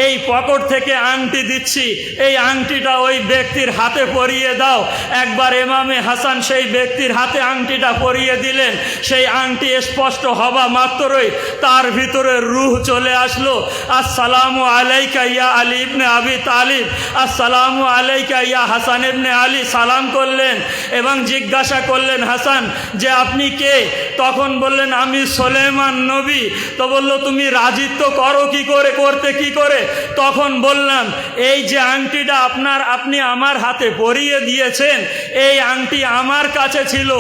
Speaker 1: এই পকেট থেকে আংটি দিচ্ছি, এই আংটিটা ওই ব্যক্তির হাতে পরিয়ে দাও। একবার ইমামে হাসান সেই ব্যক্তির হাতে আংটিটা পরিয়ে দিলেন। সেই আংটি স্পষ্ট হওয়া মাত্রই তার ভিতরে রূহ চলে আসলো। আসসালামু আলাইকা ইয়া আলী ইবনে আবি তালিব, আসসালামু আলাইকা ইয়া হাসান ইবনে আলী। সালাম করলেন এবং জিজ্ঞাসা করলেন, হাসান যে আপনি কে? তখন বললেন, আমি সুলাইমান নবী। তো বলল, তুমি রাজিত্ব করো কি করে, করতে কি করে? তখন বললাম, এই যে আংটিটা আপনি আমার হাতে পরিয়ে দিয়েছেন, এই আংটি আমার কাছে ছিল,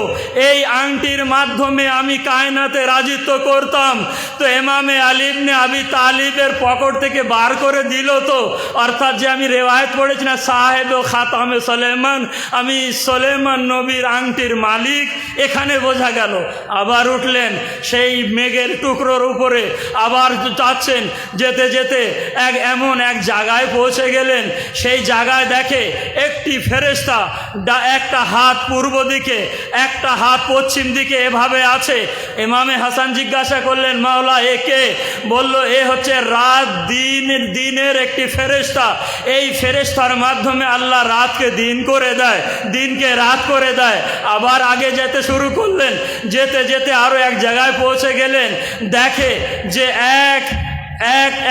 Speaker 1: এই আংটির মাধ্যমে আমি কায়নাতে রাজিত্ব করতাম। তো ইমামে আলী ইবনে আবি তালিবের পকেট থেকে বার করে দিল। তো অর্থাৎ যে আমি রেওয়ায়েত পড়েছি না, সাহেব ও খাতামে সুলাইমান, আমি সুলাইমান নবীর আংটির মালিক, এখানে বোঝা গেল। আবার উঠলেন সেই মেঘের টুকরোর উপরে, আবার যাচ্ছেন, যেতে যেতে এক এমন এক জায়গায় পৌঁছে গেলেন, সেই জায়গায় দেখে একটি ফেরেশতা একটা হাত পূর্ব দিকে, একটা হাত পশ্চিম দিকে এভাবে আছে। ইমামে হাসান জিজ্ঞাসা করলেন, মাওলা এ কে? বলল, এ হচ্ছে রাত দিনের একটি ফেরেশতা। এই ফেরেশতার মাধ্যমে আল্লাহ রাতকে দিন করে দেয়, দিনকে রাত করে দেয়। আবার আগে যেতে শুরু করলেন, যেতে যেতে আরও এক জায়গায় পৌঁছে গেলেন, দেখে যে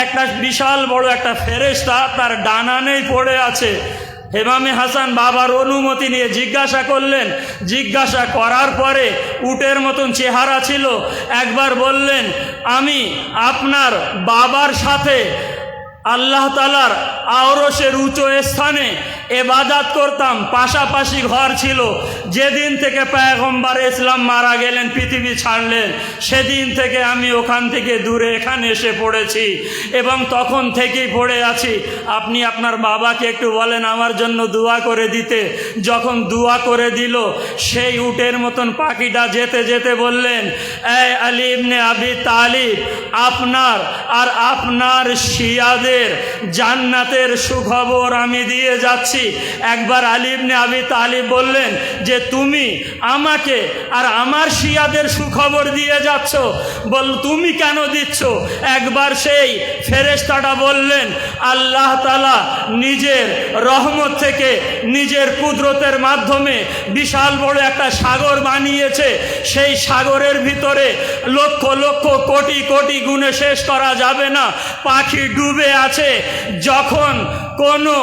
Speaker 1: একটা বিশাল বড় একটা ফেরেশতা তার ডানানেই পড়ে আছে। ইমামে হাসান বাবার অনুমতি নিয়ে জিজ্ঞাসা করলেন, জিজ্ঞাসা করার পরে উটের মতন চেহারা ছিল। একবার বললেন, আমি আপনার বাবার সাথে আল্লাহ তাআলার আরশের উঁচু স্থানে ইবাদত করতাম, পাশাপাশি ঘর ছিল। যেদিন থেকে পয়গম্বর ইসলাম মারা গেলেন, পৃথিবী ছাড়লেন, সেদিন থেকে আমি ওখান থেকে দূরে এখানে এসে পড়েছি এবং তখন থেকেই পড়ে আছি। আপনি আপনার বাবাকে একটু বলেন আমার জন্য দোয়া করে দিতে। যখন দোয়া করে দিল, সেই উটের মতন পাখিটা যেতে যেতে বললেন, এই আলী ইবনে আবি তালিব, আপনার আর আপনার শিয়াদের জান্নাতের সুখবর আমি দিয়ে যাচ্ছি। একবার আলী ইবনে আবি তালিব বললেন যে তুমি আমাকে আর আমার শিয়াদের সুখবর দিয়ে যাচ্ছ, বল তুমি কেন দিচ্ছ? একবার সেই ফেরেশতাটা বললেন, আল্লাহ তাআলা নিজের রহমত থেকে, নিজের কুদরতের মাধ্যমে বিশাল বড় একটা সাগর বানিয়েছে। সেই সাগরের ভিতরে লক্ষ লক্ষ কোটি কোটি গুণে শেষ করা যাবে না পাখি ডুবে আছে। যখন কোনো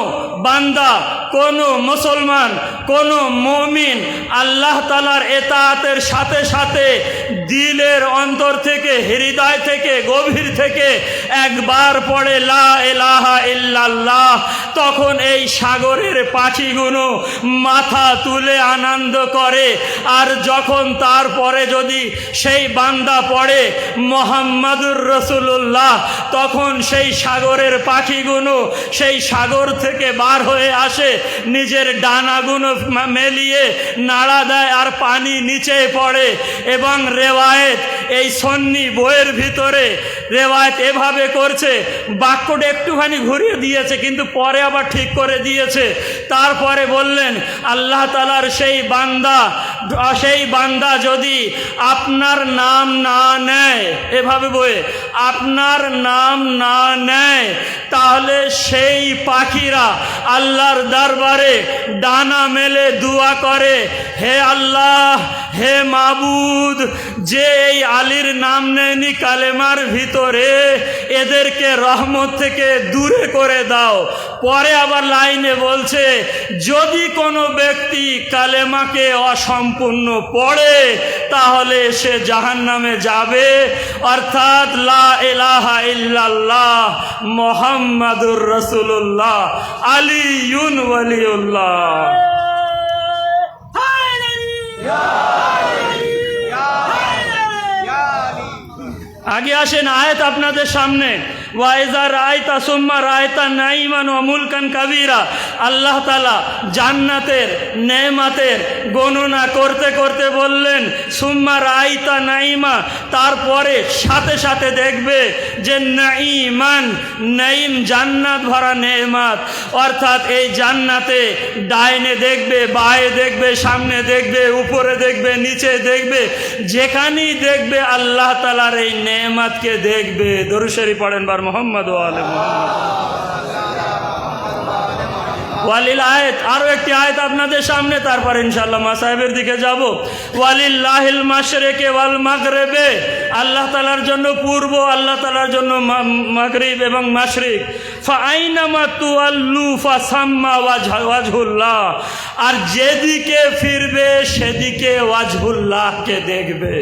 Speaker 1: বান্দা, কোনো মুসলমান, কোনো মুমিন আল্লাহ তাআলার ইতাআতের সাথে সাথে দিলের অন্তর থেকে, হৃদয় থেকে, গভীর থেকে একবার পড়ে লা ইলাহা ইল্লাল্লাহ, তখন এই সাগরের পাখিগুলো মাথা তুলে আনন্দ করে। আর যখন তারপরে যদি সেই বান্দা পড়ে মুহাম্মাদুর রাসূলুল্লাহ, তখন সেই সাগরের পাখিগুলো সেই সাগর থেকে বার হয়ে আসে, নিজের ডানাগুলো মেলিয়ে নাড়া দেয় আর পানি নিচে পড়ে। এবং রেওয়ায়েত, এই সন্নি বইয়ের ভিতরে রেওয়ায়েত এভাবে করছে, বাক্যটা একটুখানি ঘুরিয়ে দিয়েছে কিন্তু পরে আবার ঠিক করে দিয়েছে। তারপরে বললেন, আল্লাহ তাআলার সেই বান্দা যদি আপনার নাম না নেয়, এভাবে বলে আপনার নাম না নেয়, তাহলে সেই পাখিরা আল্লাহর দরবারে ডানা মেলে দোয়া করে, হে আল্লাহ, হে মাবুদ, যে এই আলীর নাম নেয়নি কালেমার ভিতরে, এদেরকে রহমত থেকে দূরে করে দাও। পরে আবার লাইনে বলছে, যদি কোনো ব্যক্তি কালেমাকে অসম্পূর্ণ পড়ে তাহলে সে জাহান্নামে যাবে, অর্থাৎ লা ইলাহা ইল্লাল্লাহ মুহাম্মাদুর রাসূলুল্লাহ আলিয়ুন ওয়ালিউল্লাহ। আগে আসেন আয়াত আপনাদের সামনে, ওয়াইজা রায়তা সুম্মা রায়তা নাইমান ওয়া মুলকান কাবীরা। আল্লাহ তাআলা জান্নাতের নেয়ামতের গণনা করতে করতে বললেন সুম্মা রায়তা নাইমা, তারপরে সাথে সাথে দেখবে যে নাইমান, নাইম জান্নাত ভরা নেয়ামত, অর্থাৎ এই জান্নাতে ডাইনে দেখবে, বায়ে দেখবে, সামনে দেখবে, উপরে দেখবে, নিচে দেখবে, যেখানেই দেখবে আল্লাহ তাআলার এই নেয়ামতকে দেখবে। দরুদ শরীফ পড়েন বার মোহাম্মদ ওয়া আলে মোহাম্মদ। ওয়ালিল আয়াত, আরও একটি আয়াত আপনাদের সামনে, তারপর ইনশাআল্লাহ মাসায়েবের দিকে যাব। ওয়ালিল্লাহিল মাশরিকি ওয়াল মাগরিবে, আল্লাহ তাআলার জন্য পূর্ব, আল্লাহ তাআলার জন্য মাগরিব এবং মাশরিক। ফাআইনামা তুওয়াল্লু ফাসাম্মা ওয়াজহুল্লাহ, আর যেদিকে ফিরবে সেদিকে ওয়াজহুল্লাহকে দেখবে।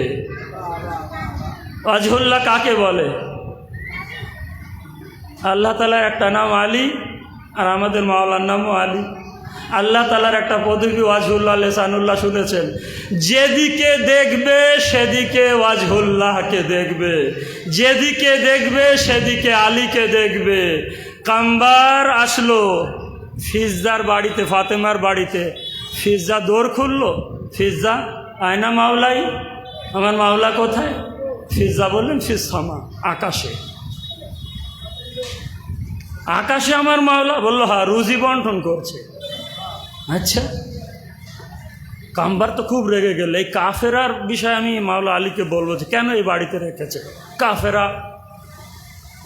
Speaker 1: ওয়াজহুল্লাহ কাকে বলে? আল্লাহ তাআলার একটা নাম আলী, আর আমাদের মাওলার নামও আলী। আল্লাহ তাআলার একটা পদবী ওয়াজহুল্লাহ, লিসানুল্লাহ শুনেছেন, যেদিকে দেখবে সেদিকে ওয়াজহুল্লাহকে দেখবে, যেদিকে দেখবে সেদিকে আলীকে দেখবে। কাম্বার আসলো ফিজ্জার বাড়িতে, ফাতেমার বাড়িতে। ফিজ্জা দৌড় খুললো, ফিজ্জা আয়না মাওলাই, আমার মাওলা কোথায়? ফিজ্জা বললেন ফিস সামা, আকাশে। আকাশে আমার মাওলা? বললো হ্যাঁ, রুজি বন্টন করছে। আচ্ছা, কাম্বার তো খুব রেগে গেল। এই কাফেরার বিষয়ে আমি মাওলা আলীকে বলবো যে কেন এই বাড়িতে রেখেছে কাফেরা।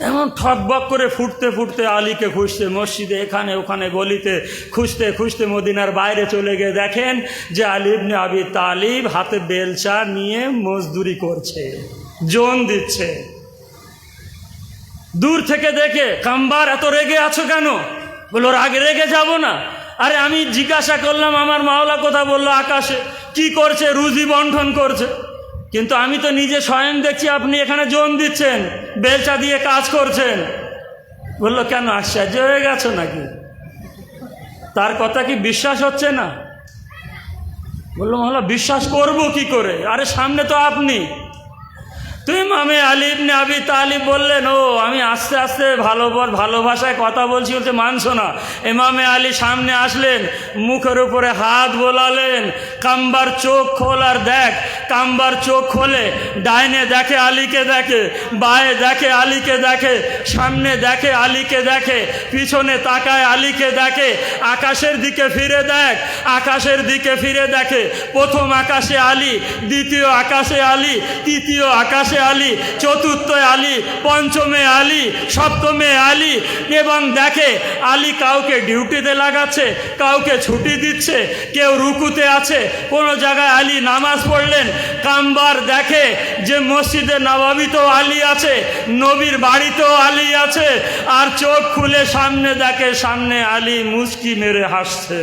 Speaker 1: এমন ঠকবক করে ফুটতে ফুটতে আলীকে খুঁজতে, মসজিদে এখানে ওখানে গলিতে খুঁজতে খুঁজতে মদিনার বাইরে চলে গিয়ে দেখেন যে আলী ইবনে আবি তালিব হাতে বেলচা নিয়ে মজদুরি করছে, জোন দিচ্ছে। দূর থেকে দেখে, কাম্বার এত রেগে আছো কেন? বললো রাগে রেগে যাব না। আরে আমি জিজ্ঞাসা করলাম আমার মাওলা কথা, বললো আকাশে। কি করছে? রুজি বন্টন করছে। কিন্তু আমি তো নিজে স্বয়ং দেখছি আপনি এখানে জোন দিচ্ছেন, বেলচা দিয়ে কাজ করছেন। বললো কেন, আশ্চর্য হয়ে গেছো নাকি? তার কথা কি বিশ্বাস হচ্ছে না? বললো মাওলা বিশ্বাস করবো কি করে? আরে সামনে তো আপনি। তুই ইমামে আলী ইবনে আবি তালিব বললেন, ও আমি আস্তে আস্তে ভালো ভাষায় কথা বলছি, বলছে মানছো না। ইমামে আলী সামনে আসলেন, মুখের উপরে হাত বোলালেন, কাম্বার চোখ খোল আর দেখ। কাম্বার চোখ খোলে, ডাইনে দেখে আলীকে দেখে, বায়ে দেখে আলীকে দেখে, সামনে দেখে আলীকে দেখে, পিছনে তাকায় আলীকে দেখে, আকাশের দিকে ফিরে দেখ, আকাশের দিকে ফিরে দেখে। প্রথম আকাশে আলী, দ্বিতীয় আকাশে আলী, তৃতীয় আকাশে আলী, চতুর্থে আলী, পঞ্চমে আলী, সপ্তমে আলী। এবং দেখে আলী কাউকে ডিউটিতে লাগাচ্ছে, কাউকে ছুটি দিচ্ছে, কেউ রুকুতে আছে, কোনো জায়গায় আলী নামাজ পড়লেন। কাম্বার দেখে যে মসজিদে নববীতেও আলী আছে, নবীর বাড়িতেও আলী আছে। আর চোখ খুলে সামনে দেখে, সামনে আলী মুচকি মেরে হাসছে।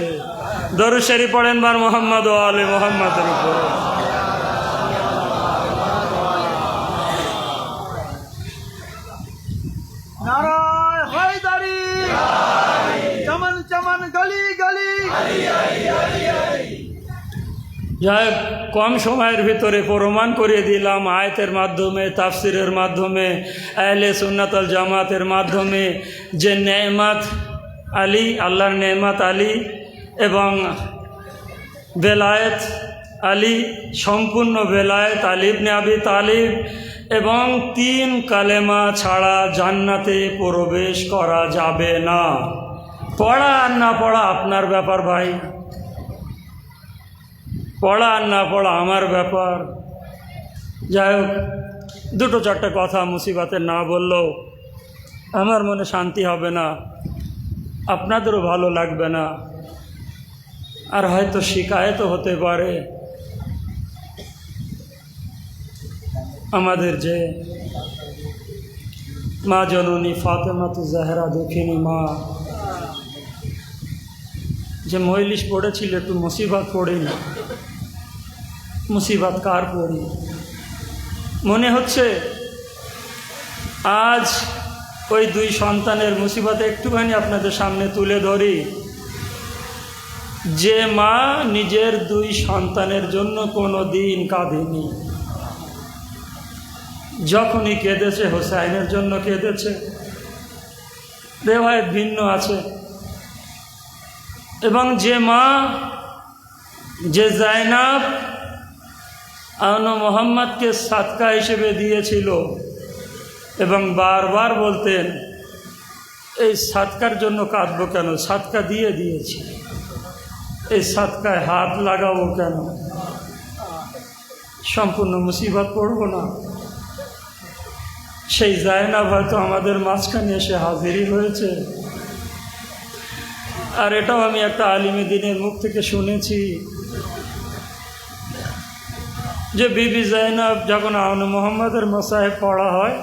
Speaker 1: দরুদ শরীফ পড়েন বার মোহাম্মদ ও আলে মোহাম্মদের উপর।
Speaker 2: नाराय हैदरी, चमन चमन गली गली।
Speaker 1: যাই কম সময়ের ভিতরে প্রমাণ করে দিলাম আয়াতের মাধ্যমে, তাফসিরের মাধ্যমে, আহলে সুন্নাত ওয়াল জামাতের মাধ্যমে যে নেয়ামত আলী, আল্লাহর নেয়ামত আলী এবং বেলায়েত আলী, সম্পূর্ণ বেলায়েত আলী ইবনে আবি তালিব, এবং 3 কালেমা ছাড়া জান্নাতে প্রবেশ করা যাবে না। পড়া আর না পড়া আপনার ব্যাপার ভাই, পড়া আর না পড়া আমার ব্যাপার। যাই হোক, 2-4টা কথা মুসিবতের না বললেও আমার মনে শান্তি হবে না, আপনাদেরও ভালো লাগবে না, আর হয়তো শিকায়তও হতে পারে। আমাদের যে মা জননী ফাতেমাতুজ জাহরা দক্ষিণী মা, যে মজলিস পড়েছিল, একটু মুসিবত পড়ি না, মুসিবত কার পড়ি? মনে হচ্ছে আজ ওই 2 সন্তানের মুসিবত একটুখানি আপনাদের সামনে তুলে ধরি। যে মা নিজের 2 সন্তানের জন্য কোনো দিন কাঁদেনি, যখনই কেঁদেছে হোসাইনের জন্য কেঁদেছে, রেওয়ায়েত ভিন্ন আছে। এবং যে মা, যে জাইনাব আনো মোহাম্মদকে সাদকা হিসেবে দিয়েছিল এবং বারবার বলতেন এই সাদকার জন্য কাঁদবো কেন, সাদকা দিয়ে দিয়েছি, এই সাদকায় হাত লাগাবো কেন, সম্পূর্ণ মুসিবত পড়বো না। সেই জাইনাব হয়তো আমাদের মাঝখানে এসে হাজিরই হয়েছে। আর এটাও আমি একটা আলিমে দ্বীনের মুখ থেকে শুনেছি যে বিবি জাইনাব যখন আওনে মোহাম্মদের মসাহেব পড়া হয়,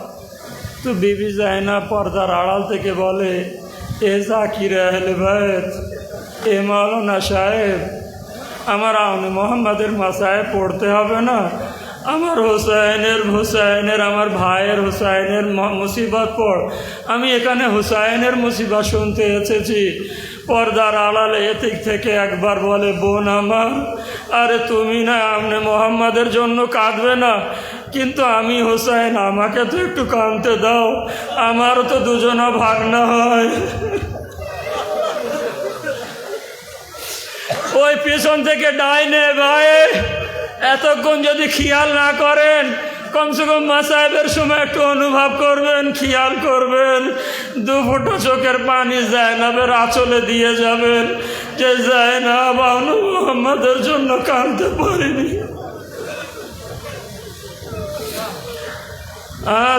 Speaker 1: তো বিবি জাইনাব পর্দার আড়াল থেকে বলে, এ জাকির আহলে বাইত, এ মাওলানা সাহেব, আমার আওনে মোহাম্মদের মসাহেব পড়তে হবে না? আমার হুসাইনের আমার ভাইয়ের হুসাইনের মুসিবত পড়, আমি এখানে হুসাইনের মুসিবত শুনতে এসেছি। পর্দার আড়ালে এদিক থেকে একবার বলে, বোন আমার, আরে তুমি না আমনে মোহাম্মদের জন্য কাঁদবে না, কিন্তু আমি হুসাইন, আমাকে তো একটু কাঁদতে দাও, আমারও তো দুজনা ভাগনা হয়। ওই পিছন থেকে ডাইনে বায়ে এতক্ষণ যদি খেয়াল না করেন, কমসে কম মাসায়েবের সময় একটু অনুভব করবেন, খেয়াল করবেন, 2 ফোঁটা চোখের পানি জায়নাবের আঁচলে দিয়ে যাবেন যে জায়নাব আনু মোহাম্মদের জন্য কাঁদতে পারিনি।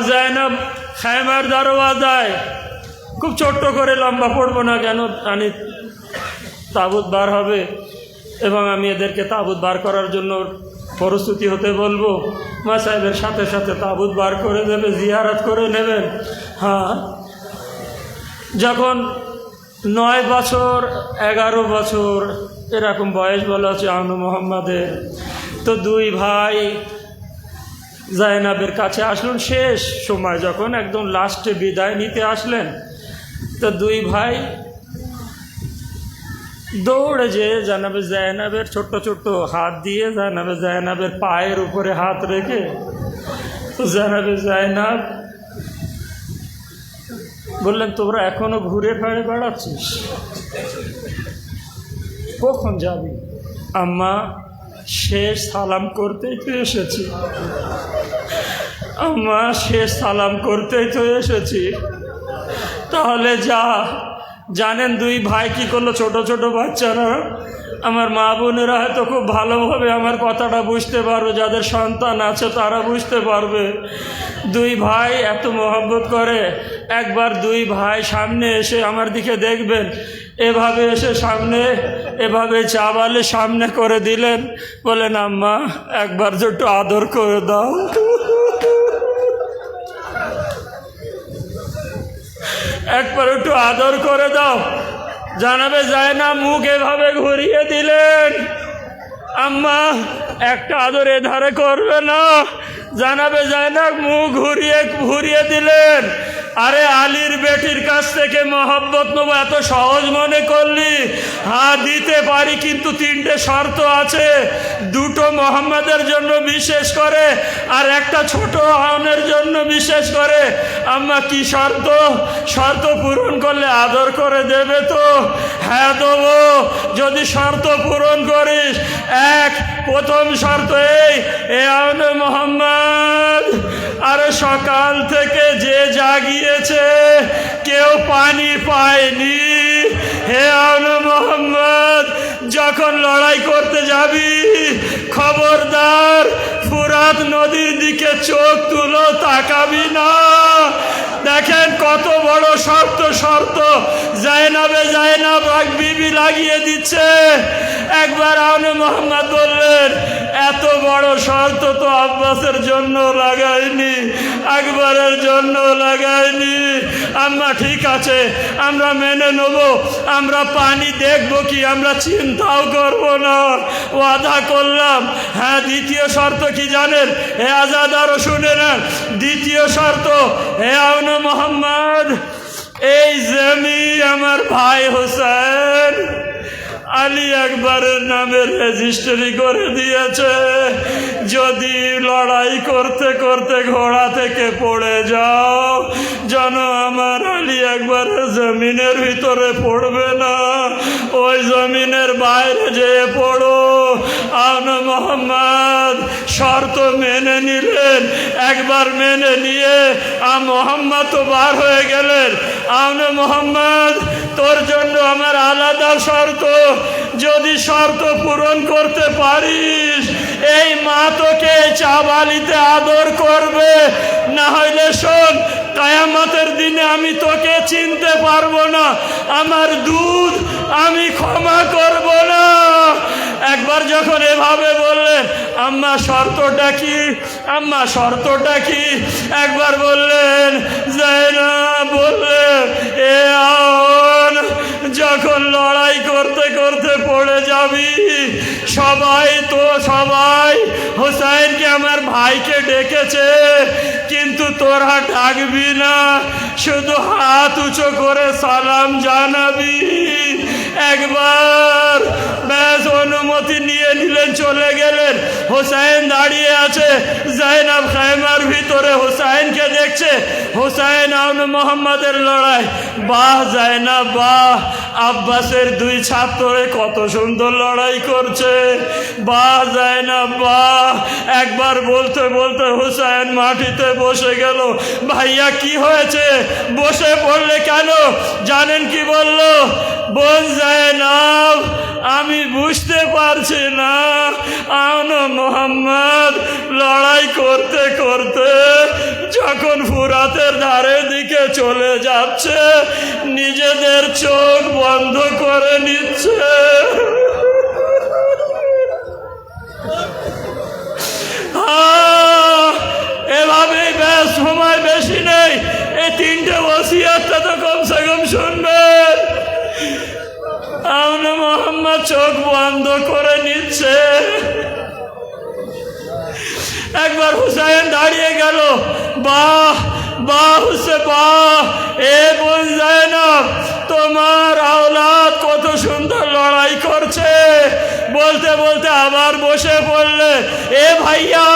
Speaker 1: জায়নাব খায়মার দরওয়াজায়, খুব ছোট্ট করে, লম্বা পড়বো না কেন, তাবুত বার হবে এবং আমি এদেরকে তাবুত বার করার জন্য প্রস্তুতি হতে বলবো। মা সাহেবের সাথে সাথে তাবুত বার করে দেবে, জিয়ারত করে নেবেন। হ্যাঁ, যখন 9 বছর 11 বছর এরকম বয়স বলা হচ্ছে আনু মোহাম্মদের, তো 2 ভাই জায়নাবের কাছে আসলেন শেষ সময়, যখন একদম লাস্টে বিদায় নিতে আসলেন, তো 2 ভাই দৌড়ে যে জানাবে জায়নাবের ছোট্ট ছোট্ট হাত দিয়ে জানাবে জায়নাবের পায়ের উপরে হাত রেখে, তো জানাবে জায়নাব বললেন, তোমরা এখনো ঘুরে ফিরে বেড়াচ্ছিস, কখন যাবি? আম্মা, শেষ সালাম করতেই তো এসেছি। আম্মা, শেষ সালাম করতেই তো এসেছি। তাহলে যা। জানেন 2 ভাই কি করলো? ছোট ছোট বাচ্চারা, আমার মা বোনেরা হয়তো খুব ভালোভাবে আমার কথাটা বুঝতে পারবে, যাদের সন্তান আছে তারা বুঝতে পারবে। 2 ভাই এত মহব্বত করে, একবার 2 ভাই সামনে এসে আমার দিকে দেখবেন, এভাবে এসে সামনে এভাবে চাবালে সামনে করে দিলেন, বলেন, আম্মা একবার যে একটু আদর করে দাও। একবার একটু আদর করে দাও। জানাবে জায়নাব মুখ এভাবে ঘুরিয়ে দিলেন, আম্মা একটা আদর এধারে করবে না? জানাবে জায়নাব মুখ ঘুরিয়ে দিলেন। আরে আলীর বেটির কাছ থেকে মহব্বত নেবো এত সহজ মনে করলি? হ্যাঁ দিতে পারি, কিন্তু 3টে শর্ত আছে। 2টো মোহাম্মদের জন্য বিশেষ করে, আর একটা ছোট আওনের জন্য বিশেষ করে। আম্মা কি শর্ত? শর্ত পূরণ করলে আদর করে দেবে তো? হ্যাঁ দেবো, যদি শর্ত পূরণ করিস। প্রথম শর্ত এই আওনে মোহাম্মদ, আরে সকাল থেকে যে জাগিয়েছে কেউ পানি পায়নি। হে আওনে মোহাম্মদ, যখন লড়াই করতে যাবি খবরদার ফুরাত নদীর দিকে চোখ তুলো, তাকাবি না। দেখেন কত বড় শর্ত জায়নাব বিবি লাগিয়ে দিচ্ছে। একবার আওনে মোহাম্মদ বললেন, এত বড় শর্ত তো আব্বাসের জন্য লাগাইনি, আকবরের জন্য লাগাইনি। আম্মা ঠিক আছে, আমরা মেনে নেব, আমরা পানি দেখব কি, আমরা চিন্তাও করব না, ওয়াদা করলাম। হ্যাঁ, দ্বিতীয় শর্ত কি জানেন? হে আজাদারও শুনে নেন। দ্বিতীয় শর্ত, হে আওনে মোহাম্মদ, এই জমি আমার ভাই হোসেন আলী আকবরের নামে রেজিস্ট্রি করে দিয়েছে। যদি লড়াই করতে করতে ঘোড়া থেকে পড়ে যাও, যেন আমার আলী আকবরের জমিনের ভিতরে পড়বে না, ওই জমিনের বাইরে যেয়ে পড়ো। আওনে মোহাম্মদ শর্ত মেনে নিলেন। একবার মেনে নিয়ে মোহাম্মদ তো বার হয়ে গেলেন। আওনে মোহাম্মদ, তোর জন্য আমার আলাদা শর্ত, যদি শর্ত পূরণ করতে পারিস এই মা তোকে চাবালিতে আদর করবে, না হইলে শোন, কিয়ামতের দিনে আমি তোকে চিনতে পারবো না, আমার দুধ আমি ক্ষমা করব না। একবার যখন এভাবে বললেন, আম্মা শর্তটা কি? আম্মা শর্তটা কি? একবার বললেন, জায়নাব বললেন, এ আওন, যখন লড়াই করতে করতে পড়ে যাবি, সবাই হোসেনকে আমার ভাইকে ডেকেছে, কিন্তু তোরা ডাকবি না, শুধু হাত উঁচু করে সালাম জানাবি। একবার ব্যাস অনুমতি নিয়ে নিলেন, চলে গেলেন। হোসেন দাঁড়িয়ে আছে। জাইনাব খায়মার ভিতরে হুসাইনকে দেখছে। হুসাইন আর মোহাম্মদের লড়াই। বাহ জাইনাব বাহ, আব্বাসের দুই ছাত্রে কত সুন্দর লড়াই করছে। বাহ জাইনাব বাহ। একবার বলতে বলতে হুসাইন মাটিতে বসে গেল। ভাইয়া কি হয়েছে, বসে পড়লে কেন? জানেন কি বলল? বোন জাইনাব, আমি বুঝতে পারছি না, আনো মোহাম্মদ লড়াই করতে করতে যখন ফুরাতের ধারের দিকে চলে যাচ্ছে নিজেদের চোখ বন্ধ করে নিচ্ছে। এভাবেই ব্যাস, সময় বেশি নেই। এই তিনটে ওসিয়াতটা তো কমসে কম শুনবেন। আউন মোহাম্মদ চোখ বন্ধ করে নিচ্ছে। একবার হুসাইন দাঁড়িয়ে গেল। বাহ বাহ হুসে বাহ, এ বোন জাইনাব তোমার আওলাদ কত সুন্দর লড়াই করছে। বলতে বলতে আবার বসে পড়লে। এ ভাইয়া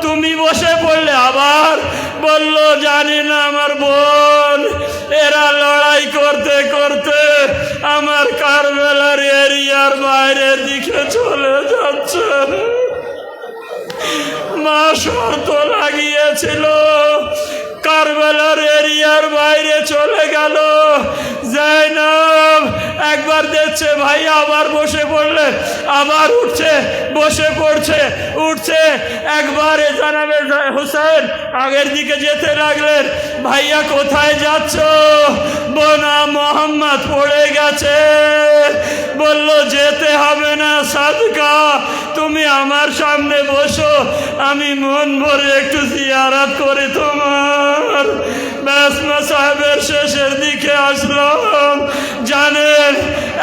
Speaker 1: তুমি বসে পড়লে আবার? বলল জানি না আমার বোন, এরা লড়াই করতে করতে আমার কারবালার এরিয়ার বাইরের দিকে চলে যাচ্ছে। মা শর্ত লাগিয়েছিল, কারবালার এরিয়ার বাইরে চলে গেল। জাইনাব একবার দেখছে ভাই আবার বসে পড়লে, আবার উঠছে, বসে পড়ছে, উঠছে। একবারে জানাবে হুসাইন আগের দিকে যেতে লাগলেন। ভাইয়া কোথায় যাচ্ছ? বোনা মোহাম্মদ পড়ে গেছে। বলল যেতে হবে না সাদকা, তুমি আমার সামনে বসো, আমি মন ভরে একটু জিয়ারত করে তোমার। ব্যাস সাহেবের শেষের দিকে আসলাম। জানেন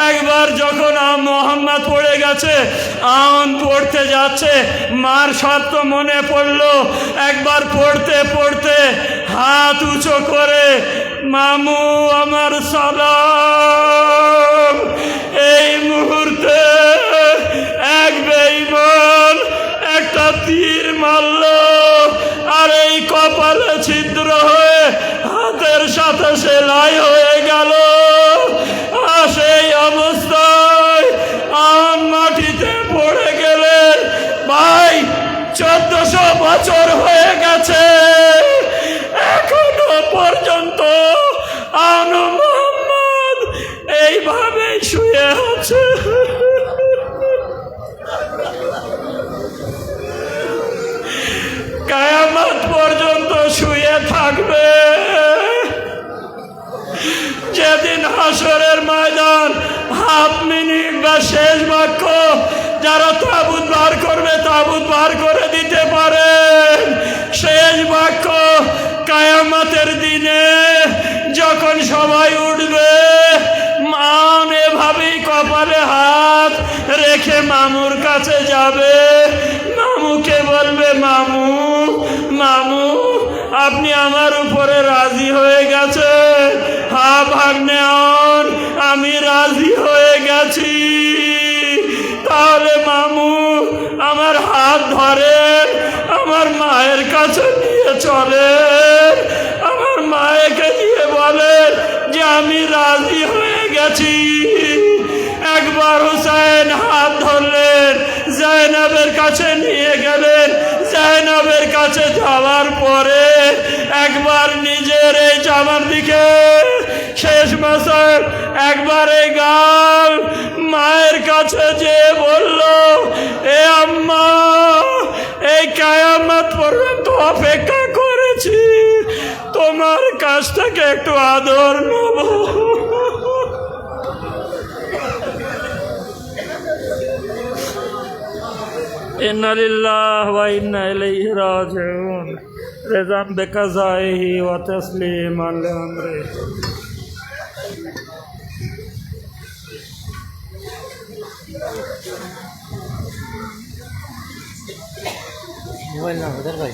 Speaker 1: একবার যখন মোহাম্মদ পড়ে গেছে, আউন পড়তে যাচ্ছে, মার শর্ত মনে পড়লো। একবার পড়তে পড়তে হাত উঁচু করে মামু আমার সালাম। এই মুহূর্তে এক বেঈমান একটা তীর মারল, আর এই কপালে ছিদ্র হয়ে হাতের সাথে সেলাই হয়ে গেল। আর সেই অবস্থায় আম মাটিতে পড়ে গেলেন। ভাই 1400 বছর হয়ে গেছে, এখনো পর্যন্ত আনু মোহাম্মদ এইভাবে শুয়ে আছে। কিয়ামত পর্যন্ত শুয়ে থাকবে। যেদিন হাসরের ময়দান হাফ মিনিট বা শেষ বাক্য যারা তাবুত বার করবে তাবুত বার করে দিতে পারেন। শেষ বাক্য কিয়ামতের দিনে যখন সবাই উঠবে, মান এভাবেই কপালে হাত রেখে মামুর কাছে যাবে। মামুকে বলবে মামু মামু আপনি আমার উপরে রাজি হয়ে গেছে? হ্যাঁ ভাগ্নে আন, আমি রাজি হয়ে গেছি। তাহলে মামু আমার হাত ধরে আমার মায়ের কাছে নিয়ে চলে, আমার মায়েকে দিয়ে বলে যে আমি রাজি হয়ে গেছি। একবার হুসাইন হাত ধরলেন, জাইনাবের কাছে নিয়ে গেলেন। জাইনাবের কাছে যাওয়ার পরে একবার নিজের এই জামার দিকে শেষ মাসে একবারে গাল মায়ের কাছে যে বলল, এ আম্মা এই কিয়ামত পর্যন্ত অপেক্ষা করেছি, তোমার কাছ থেকে একটু আদর নেব। ইন্না লিল্লাহি ওয়া ইন্না ইলাইহি রাজিউন। রিযান বিকাযাইহি ওয়া তাসলিমান লিআমরি।
Speaker 3: মোবাইল না ওদের ভাই।